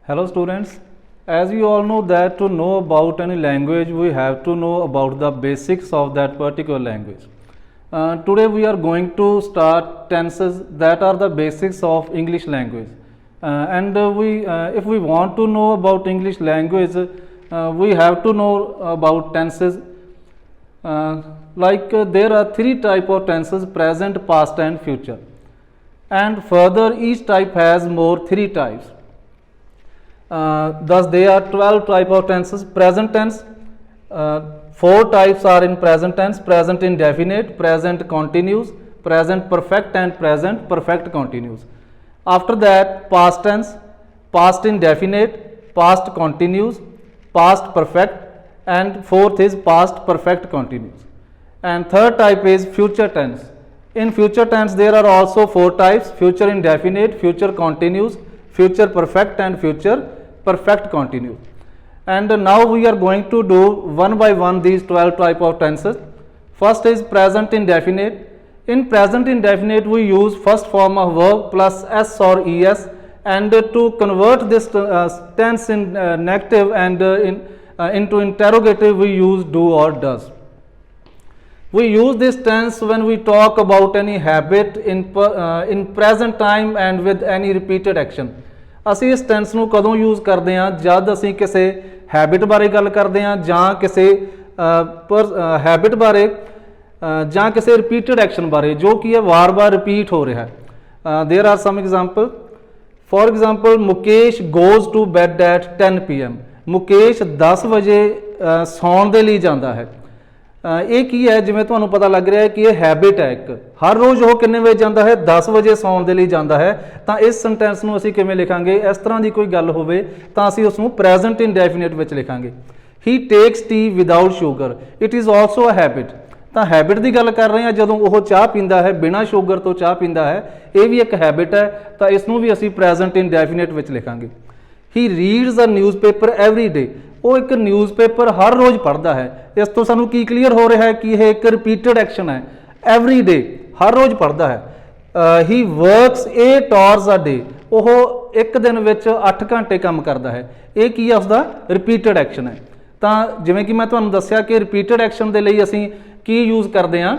Hello students, as you all know that to know about any language we have to know about the basics of that particular language. Today we are going to start tenses that are the basics of English language. If we want to know about English language, we have to know about tenses. There are three type of tenses: present, past and future. And further each type has more three types. Thus there are 12 type of tenses. Present tense, four types are in present tense: present indefinite, present continuous, present perfect and present perfect continuous. After that, past tense, past indefinite, past continuous, past perfect, and fourth is past perfect continuous. And third type is future tense. In future tense there are also four types: future indefinite, future continuous, future perfect and future perfect continuous. And now we are going to do one by one these 12 type of tenses. First is present indefinite. In present indefinite we use first form of verb plus s or es, and to convert this tense in negative and into interrogative we use do or does. We use this tense when we talk about any habit in present time and with any repeated action. ਅਸੀਂ ਇਸ tens ਨੂੰ ਕਦੋਂ use ਕਰਦੇ ਹਾਂ? ਜਦ ਅਸੀਂ ਕਿਸੇ habit ਬਾਰੇ ਗੱਲ ਕਰਦੇ ਹਾਂ ਜਾਂ ਕਿਸੇ ਹੈਬਿਟ ਬਾਰੇ ਜਾਂ ਕਿਸੇ ਰਿਪੀਟਡ ਐਕਸ਼ਨ ਬਾਰੇ ਜੋ ਕੀ ਹੈ ਵਾਰ-ਵਾਰ ਰਿਪੀਟ ਹੋ ਰਿਹਾ ਹੈ. There are some example. For example, Mukesh goes to bed at 10 PM. Mukesh 10 ਵਜੇ ਸੌਣ ਦੇ ਲਈ ਜਾਂਦਾ ਹੈ. ਇਹ ਕੀ ਹੈ? ਜਿਵੇਂ ਤੁਹਾਨੂੰ ਪਤਾ ਲੱਗ ਰਿਹਾ ਹੈ ਕਿ ਇਹ ਹੈਬਿਟ ਹੈ ਇੱਕ, ਹਰ ਰੋਜ਼ ਉਹ ਕਿੰਨੇ ਵਜੇ ਜਾਂਦਾ ਹੈ? 10 ਵਜੇ ਸੌਣ ਦੇ ਲਈ ਜਾਂਦਾ ਹੈ. ਤਾਂ ਇਸ ਸੈਂਟੈਂਸ ਨੂੰ ਅਸੀਂ ਕਿਵੇਂ ਲਿਖਾਂਗੇ? ਇਸ ਤਰ੍ਹਾਂ ਦੀ ਕੋਈ ਗੱਲ ਹੋਵੇ ਤਾਂ ਅਸੀਂ ਉਸ ਨੂੰ ਪ੍ਰੈਜ਼ੈਂਟ ਇੰਡੈਫੀਨਿਟ ਵਿੱਚ ਲਿਖਾਂਗੇ. He takes tea without sugar, it is also a habit. ਤਾਂ ਹੈਬਿਟ ਦੀ ਗੱਲ ਕਰ ਰਹੇ ਹਾਂ, ਜਦੋਂ ਉਹ ਚਾਹ ਪੀਂਦਾ ਹੈ, ਬਿਨਾਂ ਸ਼ੂਗਰ ਤੋਂ ਚਾਹ ਪੀਂਦਾ ਹੈ, ਇਹ ਵੀ ਇੱਕ ਹੈਬਿਟ ਹੈ. ਤਾਂ ਇਸ ਨੂੰ ਵੀ ਅਸੀਂ ਪ੍ਰੈਜ਼ੈਂਟ ਇੰਡੈਫੀਨਿਟ ਵਿੱਚ ਲਿਖਾਂਗੇ. ਹੀ ਰੀਡਸ ਅ ਨਿਊਜ਼ਪੇਪਰ ਐਵਰੀ ਡੇ, ਉਹ ਇੱਕ ਨਿਊਜ਼ਪੇਪਰ ਹਰ ਰੋਜ਼ ਪੜ੍ਹਦਾ ਹੈ. ਇਸ ਤੋਂ ਸਾਨੂੰ ਕੀ ਕਲੀਅਰ ਹੋ ਰਿਹਾ ਹੈ ਕਿ ਇਹ ਇੱਕ ਰਿਪੀਟਡ ਐਕਸ਼ਨ ਹੈ. ਐਵਰੀ ਡੇ, ਹਰ ਰੋਜ਼ ਪੜ੍ਹਦਾ ਹੈ. ਹੀ ਵਰਕਸ 8 hours a day, ਉਹ ਇੱਕ ਦਿਨ ਵਿੱਚ 8 ਘੰਟੇ ਕੰਮ ਕਰਦਾ ਹੈ. ਇਹ ਕੀ ਹੈ? ਉਸਦਾ ਰਿਪੀਟਡ ਐਕਸ਼ਨ ਹੈ. ਤਾਂ ਜਿਵੇਂ ਕਿ ਮੈਂ ਤੁਹਾਨੂੰ ਦੱਸਿਆ ਕਿ ਰਿਪੀਟਡ ਐਕਸ਼ਨ ਦੇ ਲਈ ਅਸੀਂ ਕੀ ਯੂਜ਼ ਕਰਦੇ ਹਾਂ?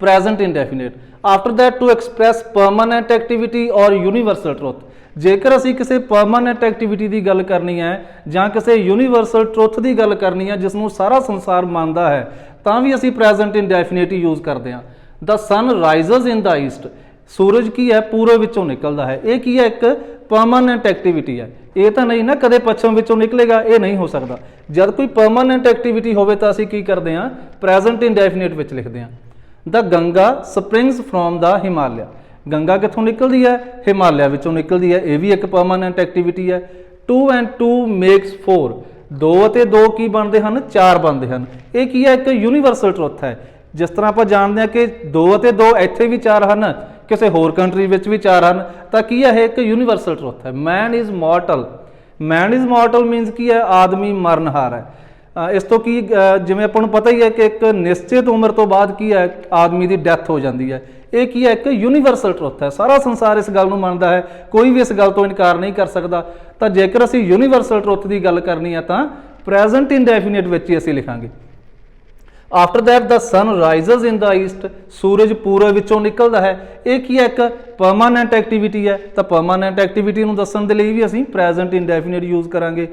Present indefinite. After that, to express permanent activity ਔਰ ਯੂਨੀਵਰਸਲ ਟਰੁੱਥ. ਜੇਕਰ ਅਸੀਂ ਕਿਸੇ ਪਰਮਾਨੈਂਟ ਐਕਟੀਵਿਟੀ ਦੀ ਗੱਲ ਕਰਨੀ ਹੈ ਜਾਂ ਕਿਸੇ ਯੂਨੀਵਰਸਲ ਟਰੁੱਥ ਦੀ ਗੱਲ ਕਰਨੀ ਹੈ ਜਿਸ ਨੂੰ ਸਾਰਾ ਸੰਸਾਰ ਮੰਨਦਾ ਹੈ, ਤਾਂ ਵੀ ਅਸੀਂ ਪ੍ਰੈਜ਼ੈਂਟ ਇੰਡੈਫੀਨਿਟ ਹੀ ਯੂਜ਼ ਕਰਦੇ ਹਾਂ. ਦ sun rises in the east, ਸੂਰਜ ਕੀ ਹੈ? ਪੂਰਬ ਵਿੱਚੋਂ ਨਿਕਲਦਾ ਹੈ. ਇਹ ਕੀ ਹੈ? ਇੱਕ ਪਰਮਾਨੈਂਟ ਐਕਟੀਵਿਟੀ ਹੈ. ਇਹ ਤਾਂ ਨਹੀਂ ਨਾ ਕਦੇ ਪੱਛਮ ਵਿੱਚੋਂ ਨਿਕਲੇਗਾ, ਇਹ ਨਹੀਂ ਹੋ ਸਕਦਾ. ਜਦ ਕੋਈ ਪਰਮਾਨੈਂਟ ਐਕਟੀਵਿਟੀ ਹੋਵੇ ਤਾਂ ਅਸੀਂ ਕੀ ਕਰਦੇ ਹਾਂ? ਪ੍ਰੈਜ਼ੈਂਟ ਇੰਡੈਫੀਨਿਟ ਵਿੱਚ ਲਿਖਦੇ ਹਾਂ. The Ganga springs from the Himalaya, Ganga ਕਿੱਥੋਂ ਨਿਕਲਦੀ ਹੈ? ਹਿਮਾਲਿਆ ਵਿੱਚੋਂ ਨਿਕਲਦੀ ਹੈ. ਇਹ ਵੀ ਇੱਕ ਪਰਮਾਨੈਂਟ ਐਕਟੀਵਿਟੀ ਹੈ. 2 and 2 makes 4, 2 ਅਤੇ 2 ਕੀ ਬਣਦੇ ਹਨ? 4 ਬਣਦੇ ਹਨ. ਇਹ ਕੀ ਹੈ? ਇੱਕ ਯੂਨੀਵਰਸਲ ਟਰੁੱਥ ਹੈ. ਜਿਸ ਤਰ੍ਹਾਂ ਆਪਾਂ ਜਾਣਦੇ ਹਾਂ ਕਿ 2 ਅਤੇ 2 ਇੱਥੇ ਵੀ 4 ਹਨ, ਕਿਸੇ ਹੋਰ ਕੰਟਰੀ ਵਿੱਚ ਵੀ 4 ਹਨ, ਤਾਂ ਕੀ ਹੈ? ਇਹ ਇੱਕ ਯੂਨੀਵਰਸਲ ਟਰੁੱਥ ਹੈ. Man is mortal, man is mortal means ਕੀ ਹੈ? ਆਦਮੀ ਮਰਨਹਾਰ ਹੈ. ਇਸ ਤੋਂ ਕੀ, ਜਿਵੇਂ ਆਪਾਂ ਨੂੰ ਪਤਾ ਹੀ ਹੈ ਕਿ ਇੱਕ ਨਿਸ਼ਚਿਤ ਉਮਰ ਤੋਂ ਬਾਅਦ ਕੀ ਹੈ? ਆਦਮੀ ਦੀ ਡੈਥ ਹੋ ਜਾਂਦੀ ਹੈ. ਇਹ ਕੀ ਹੈ? ਇੱਕ ਯੂਨੀਵਰਸਲ ਟਰੁੱਥ ਹੈ. ਸਾਰਾ ਸੰਸਾਰ ਇਸ ਗੱਲ ਨੂੰ ਮੰਨਦਾ ਹੈ, ਕੋਈ ਵੀ ਇਸ ਗੱਲ ਤੋਂ ਇਨਕਾਰ ਨਹੀਂ ਕਰ ਸਕਦਾ. ਤਾਂ ਜੇਕਰ ਅਸੀਂ ਯੂਨੀਵਰਸਲ ਟਰੁੱਥ ਦੀ ਗੱਲ ਕਰਨੀ ਹੈ ਤਾਂ ਪ੍ਰੈਜ਼ੈਂਟ ਇੰਡੈਫੀਨਿਟ ਵਿੱਚ ਹੀ ਅਸੀਂ ਲਿਖਾਂਗੇ. After that, the sun rises in the east, ਸੂਰਜ ਪੂਰਬ ਵਿੱਚੋਂ ਨਿਕਲਦਾ ਹੈ. ਇਹ ਕੀ ਹੈ? ਇੱਕ ਪਰਮਾਨੈਂਟ ਐਕਟੀਵਿਟੀ ਹੈ. ਤਾਂ ਪਰਮਾਨੈਂਟ ਐਕਟੀਵਿਟੀ ਨੂੰ ਦੱਸਣ ਦੇ ਲਈ ਵੀ ਅਸੀਂ ਪ੍ਰੈਜ਼ੈਂਟ ਇੰਡੈਫੀਨਿਟ ਯੂਜ਼ ਕਰਾਂਗੇ.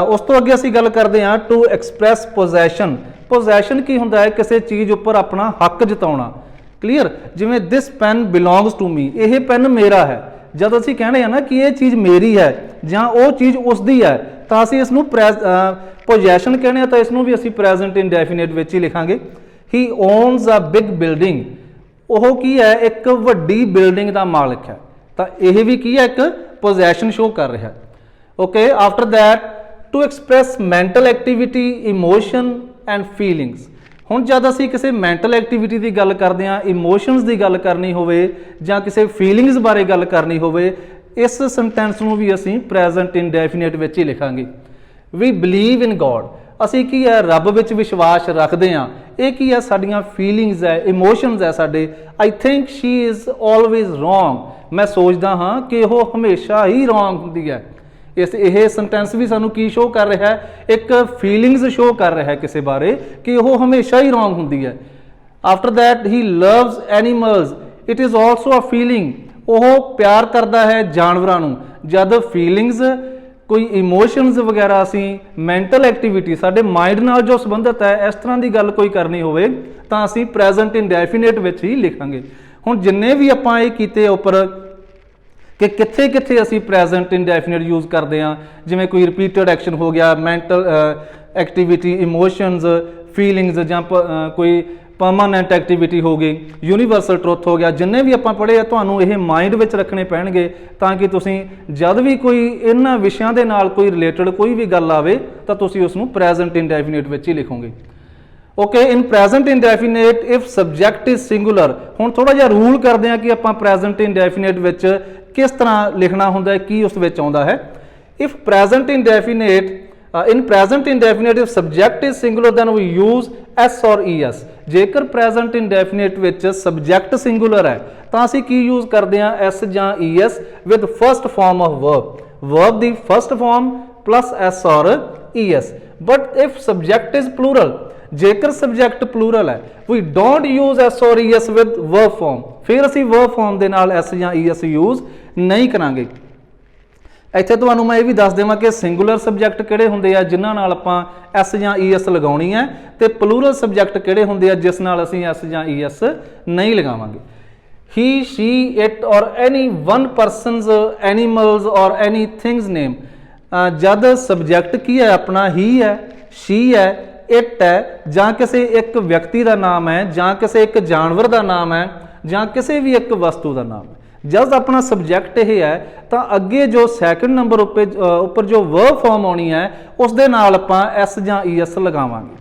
ਉਸ ਤੋਂ ਅੱਗੇ ਅਸੀਂ ਗੱਲ ਕਰਦੇ ਹਾਂ ਟੂ ਐਕਸਪ੍ਰੈਸ ਪੋਜੈਸ਼ਨ. ਪੋਜੈਸ਼ਨ ਕੀ ਹੁੰਦਾ ਹੈ? ਕਿਸੇ ਚੀਜ਼ ਉੱਪਰ ਆਪਣਾ ਹੱਕ ਜਤਾਉਣਾ. ਕਲੀਅਰ? ਜਿਵੇਂ ਦਿਸ ਪੈਨ ਬਿਲੋਂਗਸ ਟੂ ਮੀ, ਇਹ ਪੈਨ ਮੇਰਾ ਹੈ. ਜਦ ਅਸੀਂ ਕਹਿੰਦੇ ਹਾਂ ਨਾ ਕਿ ਇਹ ਚੀਜ਼ ਮੇਰੀ ਹੈ ਜਾਂ ਉਹ ਚੀਜ਼ ਉਸਦੀ ਹੈ, ਤਾਂ ਅਸੀਂ ਇਸ ਨੂੰ ਪੋਜੈਸ਼ਨ ਕਹਿੰਦੇ ਹਾਂ. ਤਾਂ ਇਸ ਨੂੰ ਵੀ ਅਸੀਂ ਪ੍ਰੈਜ਼ੈਂਟ ਇੰਡੈਫੀਨਿਟ ਵਿੱਚ ਹੀ ਲਿਖਾਂਗੇ. ਹੀ ਓਨਸ ਅ ਬਿਗ ਬਿਲਡਿੰਗ, ਉਹ ਕੀ ਹੈ? ਇੱਕ ਵੱਡੀ ਬਿਲਡਿੰਗ ਦਾ ਮਾਲਕ ਹੈ. ਤਾਂ ਇਹ ਵੀ ਕੀ ਹੈ? ਇੱਕ ਪੋਜੈਸ਼ਨ ਸ਼ੋ ਕਰ ਰਿਹਾ ਹੈ. Okay. After that, to express mental activity, emotion and feelings. ਹੁਣ ਜਦ ਅਸੀਂ ਕਿਸੇ ਮੈਂਟਲ ਐਕਟੀਵਿਟੀ ਦੀ ਗੱਲ ਕਰਦੇ ਹਾਂ, ਇਮੋਸ਼ਨਸ ਦੀ ਗੱਲ ਕਰਨੀ ਹੋਵੇ ਜਾਂ ਕਿਸੇ ਫੀਲਿੰਗਸ ਬਾਰੇ ਗੱਲ ਕਰਨੀ ਹੋਵੇ, ਇਸ ਸੈਂਟੈਂਸ ਨੂੰ ਵੀ ਅਸੀਂ ਪ੍ਰੈਜ਼ੈਂਟ ਇੰਡੈਫੀਨਿਟ ਵਿੱਚ ਹੀ ਲਿਖਾਂਗੇ. ਵੀ ਬਿਲੀਵ ਇਨ ਗੋਡ, ਅਸੀਂ ਕੀ ਹੈ? ਰੱਬ ਵਿੱਚ ਵਿਸ਼ਵਾਸ ਰੱਖਦੇ ਹਾਂ. ਇਹ ਕੀ ਹੈ? ਸਾਡੀਆਂ ਫੀਲਿੰਗਸ ਹੈ, ਇਮੋਸ਼ਨਸ ਹੈ ਸਾਡੇ. I think she is always wrong, ਮੈਂ ਸੋਚਦਾ ਹਾਂ ਕਿ ਉਹ ਹਮੇਸ਼ਾ ਹੀ ਰੋਂਗ ਹੁੰਦੀ ਹੈ. इस यह सेंटेंस भी सानू की शो कर रहा है, एक फीलिंग्स शो कर रहा है किसी बारे कि वह हमेशा ही रॉन्ग होंदी है। After that he loves animals, it is also a feeling, वह प्यार करता है जानवरों नूं। जद फीलिंग्स कोई इमोशनस वगैरह असी मैंटल एक्टिविटी साडे माइंड नाल जो संबंधित है, इस तरह की गल कोई करनी होवे तां असी प्रेजेंट इंडेफिनेट विच ही लिखांगे। हुण जिन्ने भी आपां ये कीते उपर कि कित्थे कित्थे असी प्रेजेंट इंडेफिनेट यूज़ करते हैं, जिवें कोई रिपीटेड एक्शन हो गया, मैंटल एक्टिविटी, इमोशनस, फीलिंग्स, जां कोई परमानेंट एक्टिविटी हो गई, यूनीवर्सल ट्रुथ हो गया, जिन्ने भी आपां पढ़े तुहानूं ये माइंड विच रखने पैणगे तां कि तुसीं जद भी कोई इन्हां विषयां दे नाल कोई रिलेटेड कोई भी गल आवे तां तुसीं उसनूं प्रेजेंट इंडेफिनेट विच ही लिखोगे। Okay, in present indefinite if subject is singular. हुण थोड़ा जिहा रूल करदे हां कि आपां प्रेजेंट इंडेफिनेट विच किस तरह लिखना हुंदा है, की उस विच आउंदा है। If present indefinite in present indefinite if subject is singular then we use s or es। जेकर present indefinite ਵਿੱਚ subject singular है ਤਾਂ ਅਸੀਂ ਕੀ use ਕਰਦੇ ਹਾਂ, s ਜਾਂ es with first form of verb the first form plus s or es। but if subject is plural, जेकर subject plural है we don't use s or es with verb form, ਫਿਰ ਅਸੀਂ verb form ਦੇ ਨਾਲ s ਜਾਂ es use नहीं करांगे। ਇੱਥੇ ਤੁਹਾਨੂੰ ਮੈਂ ਇਹ ਵੀ ਦੱਸ ਦੇਵਾਂ ਕਿ ਸਿੰਗੂਲਰ ਸਬਜੈਕਟ ਕਿਹੜੇ ਹੁੰਦੇ ਆ ਜਿਨ੍ਹਾਂ ਨਾਲ ਆਪਾਂ ਐਸ ਜਾਂ ਈਐਸ ਲਗਾਉਣੀ ਹੈ, ਤੇ ਪਲੂਰਲ ਸਬਜੈਕਟ ਕਿਹੜੇ ਹੁੰਦੇ ਆ ਜਿਸ ਨਾਲ ਅਸੀਂ ਐਸ ਜਾਂ ਈਐਸ ਨਹੀਂ ਲਗਾਵਾਂਗੇ। ਹੀ, ਸ਼ੀ, ਇਟ ਔਰ ਐਨੀ ਵਨ ਪਰਸਨਸ, ਐਨੀਮਲਸ ਔਰ ਐਨੀ ਥਿੰਗਸ ਨੇਮ। ਜਦ ਸਬਜੈਕਟ ਕੀ ਹੈ ਆਪਣਾ ਹੀ ਹੈ, ਸ਼ੀ ਹੈ, ਇਟ ਹੈ, ਜਾਂ ਕਿਸੇ ਇੱਕ ਵਿਅਕਤੀ ਦਾ ਨਾਮ ਹੈ, ਜਾਂ ਕਿਸੇ ਇੱਕ ਜਾਨਵਰ ਦਾ ਨਾਮ ਹੈ, ਜਾਂ ਕਿਸੇ ਵੀ ਇੱਕ ਵਸਤੂ ਦਾ ਨਾਮ ਹੈ। जब अपना सबजैक्ट यह है तो अगे जो सैकेंड नंबर उपर जो वर्ब फॉर्म आनी है उस दे नाल आपां एस जां ई एस लगावांगे।